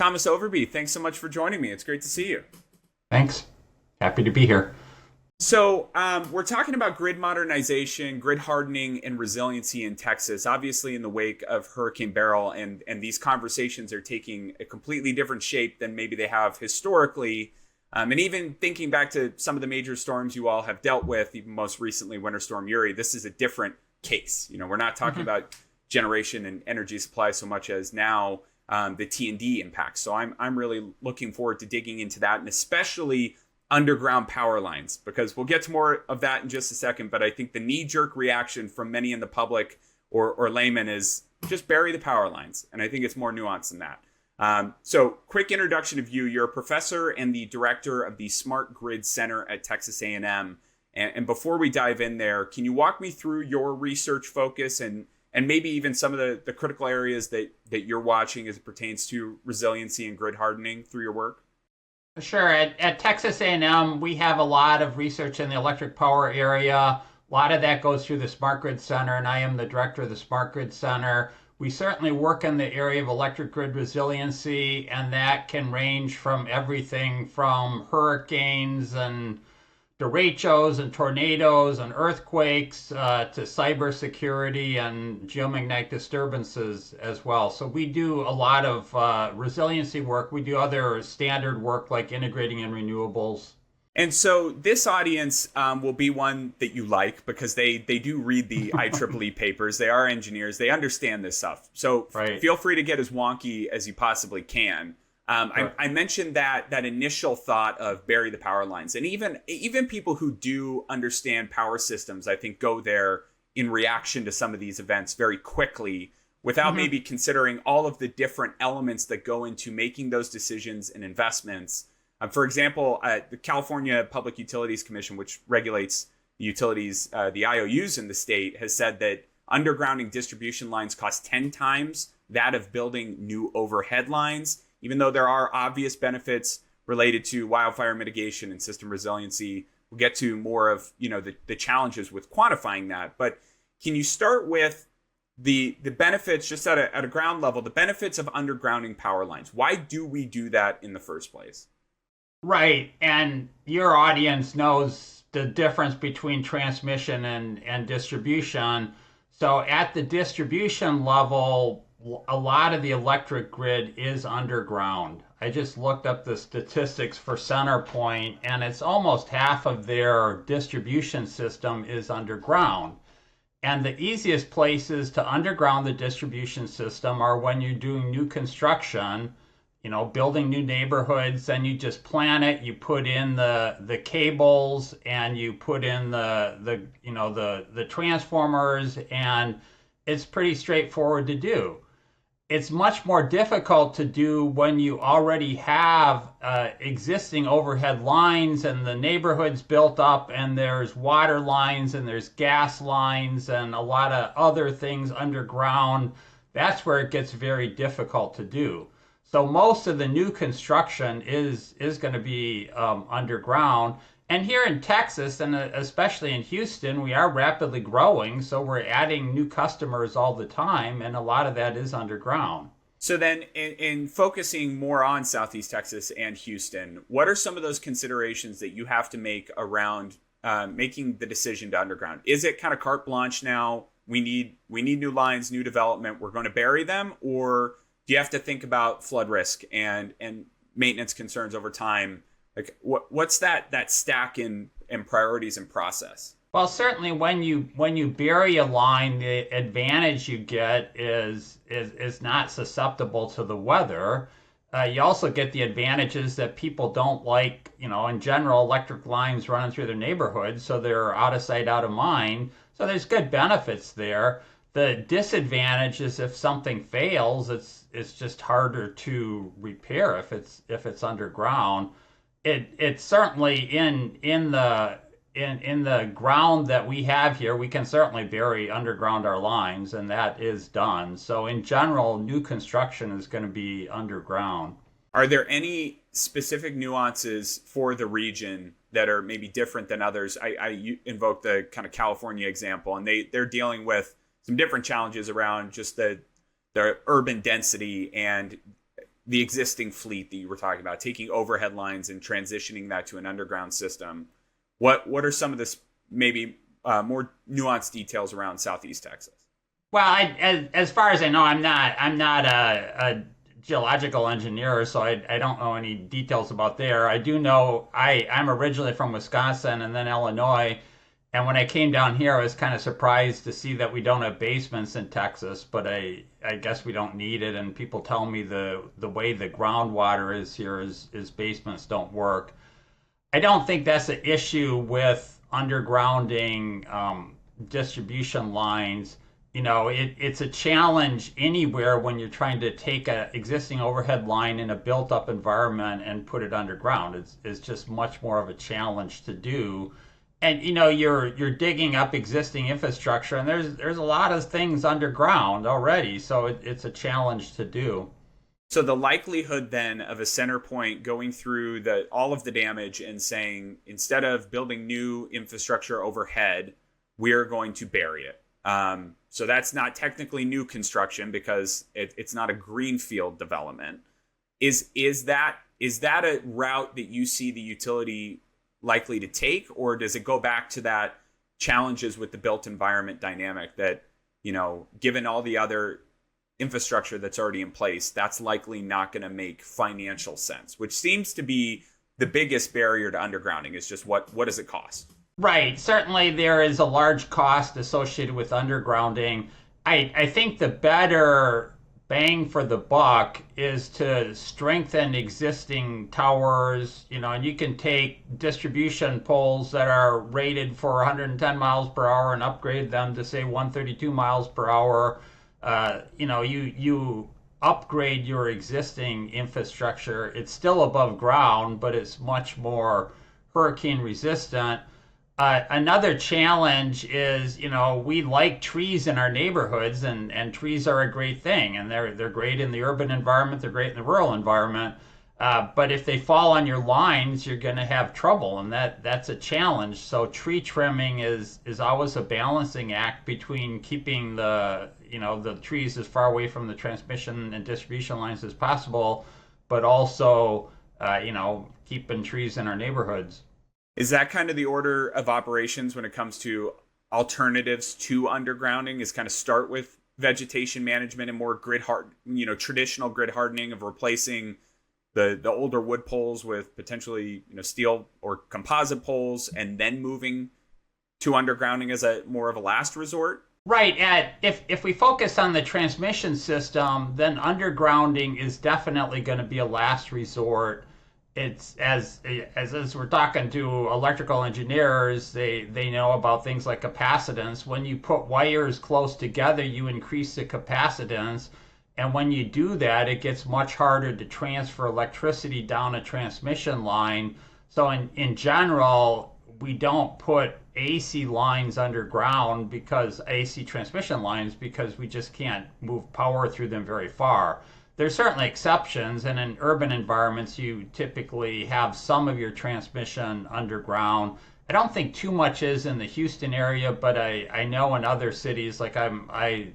Thomas Overby, thanks so much for joining me. It's great to see you. Thanks. Happy to be here. We're talking about grid modernization, grid hardening, and resiliency in Texas, obviously in the wake of Hurricane Beryl. And these conversations are taking a completely different shape than maybe they have historically. And even thinking back to some of the major storms you all have dealt with, even most recently Winter Storm Uri, this is a different case. We're not talking about generation and energy supply so much as now the T&D impacts. So I'm really looking forward to digging into that, and especially underground power lines, because we'll get to more of that in just a second. But I think the knee-jerk reaction from many in the public or laymen is just bury the power lines. And I think it's more nuanced than that. So quick introduction of you. You're a professor and the director of the Smart Grid Center at Texas A&M. And before we dive in there, can you walk me through your research focus and maybe even some of the critical areas that you're watching as it pertains to resiliency and grid hardening through your work? Sure. At Texas A&M, we have a lot of research in the electric power area. A lot of that goes through the Smart Grid Center, and I am the director of the Smart Grid Center. We certainly work in the area of electric grid resiliency, and that can range from everything from hurricanes and derechos and tornadoes and earthquakes to cybersecurity and geomagnetic disturbances as well. So we do a lot of resiliency work. We do other standard work like integrating in renewables. And so this audience will be one that you like because they do read the IEEE papers. They are engineers. They understand this stuff. So Right. feel free to get as wonky as you possibly can. Sure. I mentioned that initial thought of bury the power lines, and even people who do understand power systems, I think, go there in reaction to some of these events very quickly without maybe considering all of the different elements that go into making those decisions and investments. For example, the California Public Utilities Commission, which regulates the utilities, the IOUs in the state, has said that undergrounding distribution lines costs 10 times that of building new overhead lines. Even though there are obvious benefits related to wildfire mitigation and system resiliency, we'll get to more of the challenges with quantifying that. But can you start with the benefits, just at a ground level, the benefits of undergrounding power lines? Why do we do that in the first place? Right. And your audience knows the difference between transmission and distribution. So at the distribution level, a lot of the electric grid is underground. I just looked up the statistics for CenterPoint, and it's almost half of their distribution system is underground. And the easiest places to underground the distribution system are when you're doing new construction, building new neighborhoods, and you just plan it, you put in the cables, and you put in the transformers, and it's pretty straightforward to do. It's much more difficult to do when you already have existing overhead lines and the neighborhood's built up and there's water lines and there's gas lines and a lot of other things underground. That's where it gets very difficult to do. So most of the new construction is going to be underground. And here in Texas, and especially in Houston, we are rapidly growing, so we're adding new customers all the time, and a lot of that is underground. So then in focusing more on Southeast Texas and Houston, what are some of those considerations that you have to make around making the decision to underground? Is it kind of carte blanche now? We need new lines, new development. We're going to bury them, or do you have to think about flood risk and maintenance concerns over time? Like what's that stack in priorities and process? Well, certainly when you bury a line, the advantage you get is not susceptible to the weather. You also get the advantages that people don't like, in general, electric lines running through their neighborhood, so they're out of sight, out of mind. So there's good benefits there. The disadvantage is if something fails, it's just harder to repair if it's underground. It's certainly in the ground that we have here, we can certainly bury underground our lines, and that is done. So in general, new construction is going to be underground. Are there any specific nuances for the region that are maybe different than others? I invoke the kind of California example, and they're dealing with some different challenges around just the urban density and the existing fleet that you were talking about, taking overhead lines and transitioning that to an underground system. What are some of this maybe more nuanced details around Southeast Texas? Well, as far as I know, I'm not a geological engineer, so I don't know any details about there. I do know I'm originally from Wisconsin and then Illinois, and when I came down here, I was kind of surprised to see that we don't have basements in Texas, but I guess we don't need it. And people tell me the way the groundwater is here is basements don't work. I don't think that's an issue with undergrounding distribution lines. It's a challenge anywhere when you're trying to take an existing overhead line in a built-up environment and put it underground. It's just much more of a challenge to do. And you're digging up existing infrastructure, and there's a lot of things underground already, so it's a challenge to do. So the likelihood then of a center point going through all of the damage and saying, instead of building new infrastructure overhead, we're going to bury it. So that's not technically new construction because it's not a greenfield development. Is that a route that you see the utility likely to take, or does it go back to that challenges with the built environment dynamic that, given all the other infrastructure that's already in place, that's likely not going to make financial sense, which seems to be the biggest barrier to undergrounding is just what does it cost? Right. Certainly, there is a large cost associated with undergrounding. I think the better bang for the buck is to strengthen existing towers, and you can take distribution poles that are rated for 110 miles per hour and upgrade them to say 132 miles per hour. You upgrade your existing infrastructure. It's still above ground, but it's much more hurricane resistant. Another challenge is, we like trees in our neighborhoods, and trees are a great thing, and they're great in the urban environment, they're great in the rural environment. But if they fall on your lines, you're going to have trouble, and that's a challenge. So tree trimming is always a balancing act between keeping the trees as far away from the transmission and distribution lines as possible, but also keeping trees in our neighborhoods. Is that kind of the order of operations when it comes to alternatives to undergrounding? Is kind of start with vegetation management and more traditional grid hardening of replacing the older wood poles with potentially steel or composite poles, and then moving to undergrounding as a more of a last resort? Right. If we focus on the transmission system, then undergrounding is definitely going to be a last resort. It's as we're talking to electrical engineers, they know about things like capacitance. When you put wires close together, you increase the capacitance, and when you do that, it gets much harder to transfer electricity down a transmission line. So in general, we don't put AC lines underground, because AC transmission lines, because we just can't move power through them very far. There's certainly exceptions, and in urban environments, you typically have some of your transmission underground. I don't think too much is in the Houston area, but I know in other cities, like I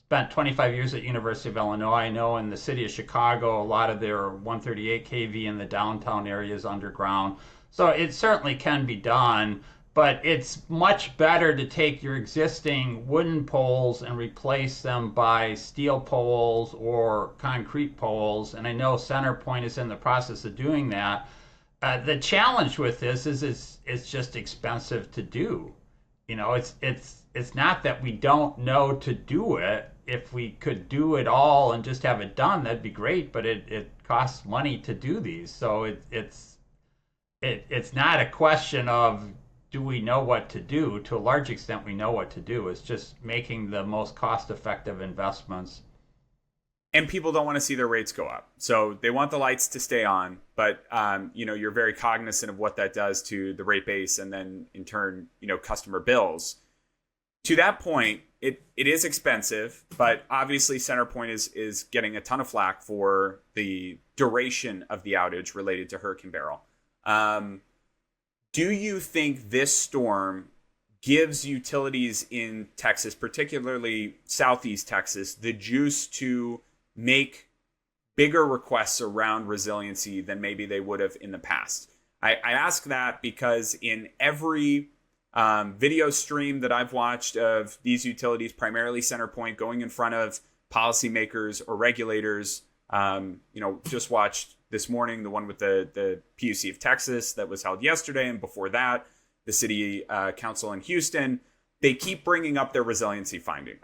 spent 25 years at University of Illinois. I know in the city of Chicago, a lot of their 138 kV in the downtown area is underground. So it certainly can be done, but it's much better to take your existing wooden poles and replace them by steel poles or concrete poles. And I know CenterPoint is in the process of doing that. The challenge with this is it's just expensive to do. It's not that we don't know to do it. If we could do it all and just have it done, that'd be great. But it costs money to do these, so it's not a question of do we know what to do. To a large extent, we know what to do. It's just making the most cost-effective investments. And people don't want to see their rates go up, so they want the lights to stay on. But you're very cognizant of what that does to the rate base, and then in turn, customer bills. To that point, it is expensive, but obviously CenterPoint is getting a ton of flack for the duration of the outage related to Hurricane Beryl. Do you think this storm gives utilities in Texas, particularly Southeast Texas, the juice to make bigger requests around resiliency than maybe they would have in the past. I ask that because in every video stream that I've watched of these utilities, primarily CenterPoint, going in front of policymakers or regulators, just watched this morning the one with the PUC of Texas that was held yesterday, and before that, the city council in Houston. They keep bringing up their resiliency filing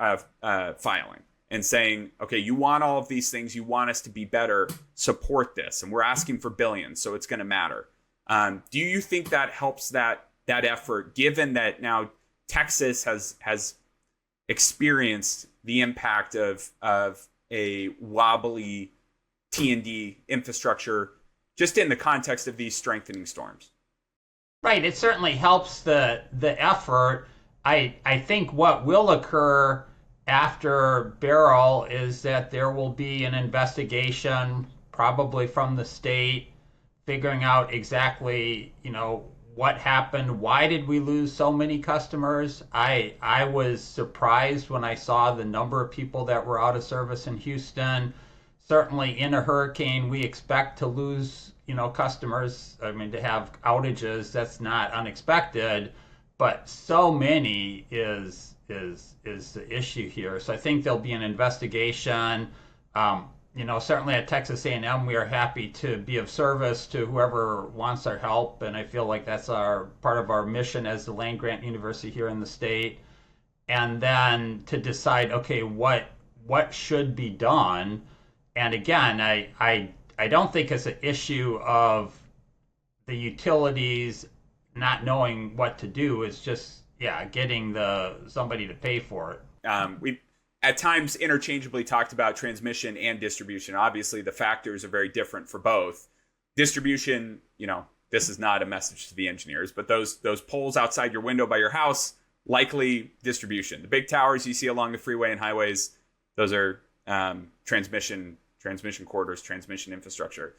and saying, okay, you want all of these things, you want us to be better, support this, and we're asking for billions, so it's going to matter. Do you think that helps that effort, given that now Texas has experienced the impact of a wobbly T&D infrastructure just in the context of these strengthening storms? Right. It certainly helps the effort. I think what will occur after Beryl is that there will be an investigation, probably from the state, figuring out exactly, what happened. Why did we lose so many customers? I was surprised when I saw the number of people that were out of service in Houston. Certainly in a hurricane, we expect to lose, customers. I mean, to have outages, that's not unexpected, but so many is the issue here. So I think there'll be an investigation. Certainly at Texas A&M, we are happy to be of service to whoever wants our help, and I feel like that's part of our mission as the land grant university here in the state. And then to decide, okay, what should be done. And again, I don't think it's an issue of the utilities not knowing what to do. It's just getting somebody to pay for it. We've at times interchangeably talked about transmission and distribution. Obviously, the factors are very different for both. Distribution, this is not a message to the engineers, but those poles outside your window by your house, likely distribution. The big towers you see along the freeway and highways, those are transmission corridors, transmission infrastructure.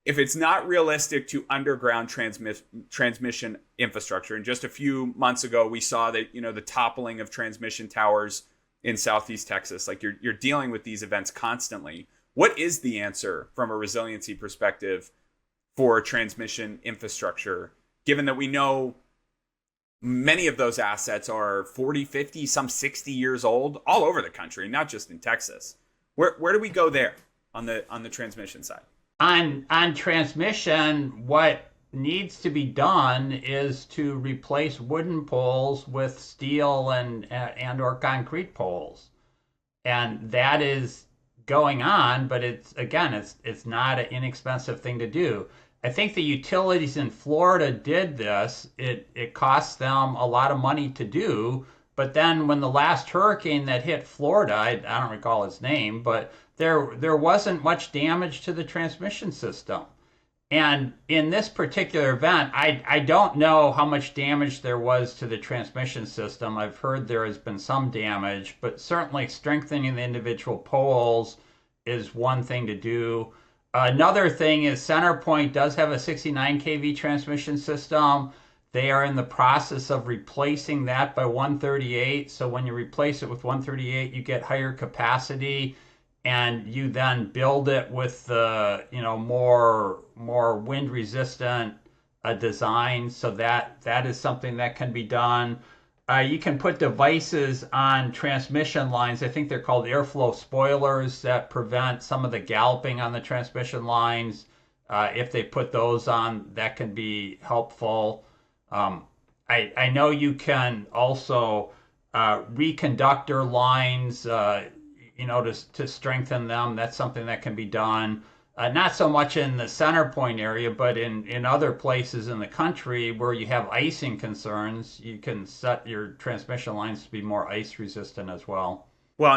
If it's not realistic to underground transmission infrastructure, and just a few months ago we saw that the toppling of transmission towers in Southeast Texas, like you're dealing with these events constantly. What is the answer from a resiliency perspective for transmission infrastructure, given that we know many of those assets are 40, 50, some 60 years old all over the country, not just in Texas? Where do we go there on the transmission side? On transmission, what needs to be done is to replace wooden poles with steel and or concrete poles, and that is going on. But it's not an inexpensive thing to do. I think the utilities in Florida did this. It cost them a lot of money to do, but then when the last hurricane that hit Florida, I don't recall its name, but there wasn't much damage to the transmission system. And in this particular event, I don't know how much damage there was to the transmission system. I've heard there has been some damage, but certainly strengthening the individual poles is one thing to do. Another thing is CenterPoint does have a 69 kV transmission system. They are in the process of replacing that by 138. So when you replace it with 138, you get higher capacity, and you then build it with the more wind resistant design. So that is something that can be done. You can put devices on transmission lines. I think they're called airflow spoilers that prevent some of the galloping on the transmission lines. If they put those on, that can be helpful. I know you can also reconductor lines, to strengthen them. That's something that can be done. Not so much in the CenterPoint area, but in other places in the country where you have icing concerns, you can set your transmission lines to be more ice resistant as well. Well,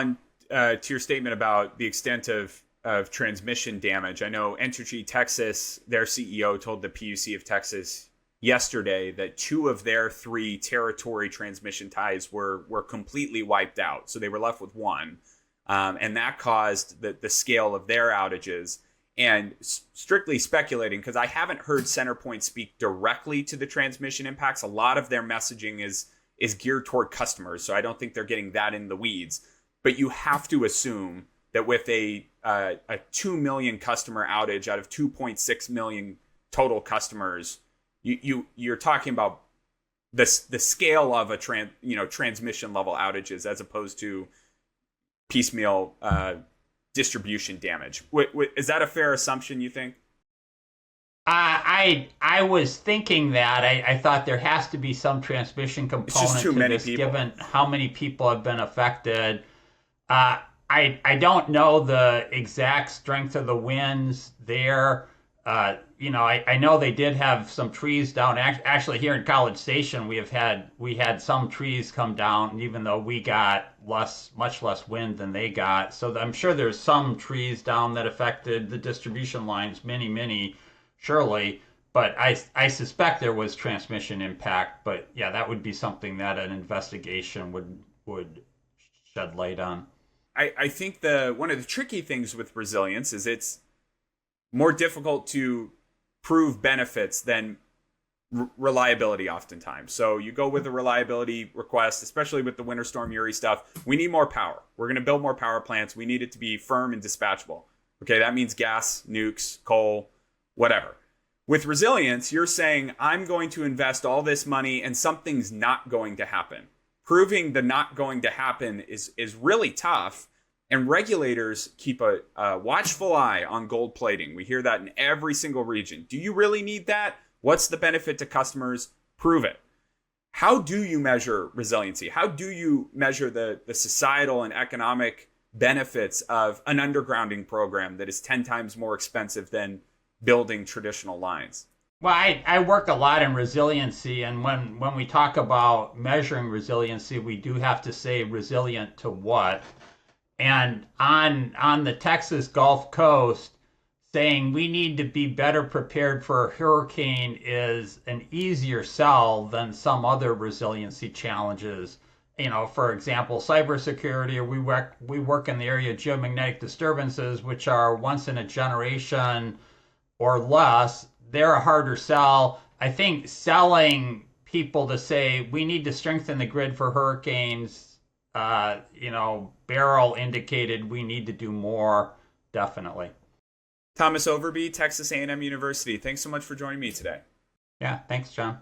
and to your statement about the extent of transmission damage, I know Entergy Texas, their CEO, told the PUC of Texas yesterday that 2 of their 3 territory transmission ties were completely wiped out. So they were left with 1. And that caused the scale of their outages. And strictly speculating, because I haven't heard CenterPoint speak directly to the transmission impacts. A lot of their messaging is geared toward customers, so I don't think they're getting that in the weeds. But you have to assume that with a a 2 million customer outage out of 2.6 million total customers, you're talking about the scale of a transmission level outages as opposed to piecemeal distribution damage. Is that a fair assumption, you think? I was thinking that I thought there has to be some transmission It's just component too to many this, people. given how many people have been affected. I don't know the exact strength of the winds there. I know they did have some trees down. Actually, here in College Station, we had some trees come down, even though we got much less wind than they got. So I'm sure there's some trees down that affected the distribution lines, many, surely. But I suspect there was transmission impact. But yeah, that would be something that an investigation would shed light on. I think one of the tricky things with resilience is it's more difficult to prove benefits than reliability oftentimes. So you go with a reliability request, especially with the Winter Storm Uri stuff. We need more power. We're going to build more power plants. We need it to be firm and dispatchable. Okay, that means gas, nukes, coal, whatever. With resilience, you're saying, I'm going to invest all this money and something's not going to happen. Proving the not going to happen is really tough. And regulators keep a watchful eye on gold plating. We hear that in every single region. Do you really need that? What's the benefit to customers? Prove it. How do you measure resiliency? How do you measure the societal and economic benefits of an undergrounding program that is 10 times more expensive than building traditional lines? Well, I work a lot in resiliency, and when we talk about measuring resiliency, we do have to say resilient to what. And on the Texas Gulf Coast, saying we need to be better prepared for a hurricane is an easier sell than some other resiliency challenges. For example, cybersecurity, or we work in the area of geomagnetic disturbances, which are once in a generation or less. They're a harder sell. I think selling people to say we need to strengthen the grid for hurricanes, Beryl indicated we need to do more, definitely. Thomas Overby, Texas A&M University. Thanks so much for joining me today. Yeah, thanks, John.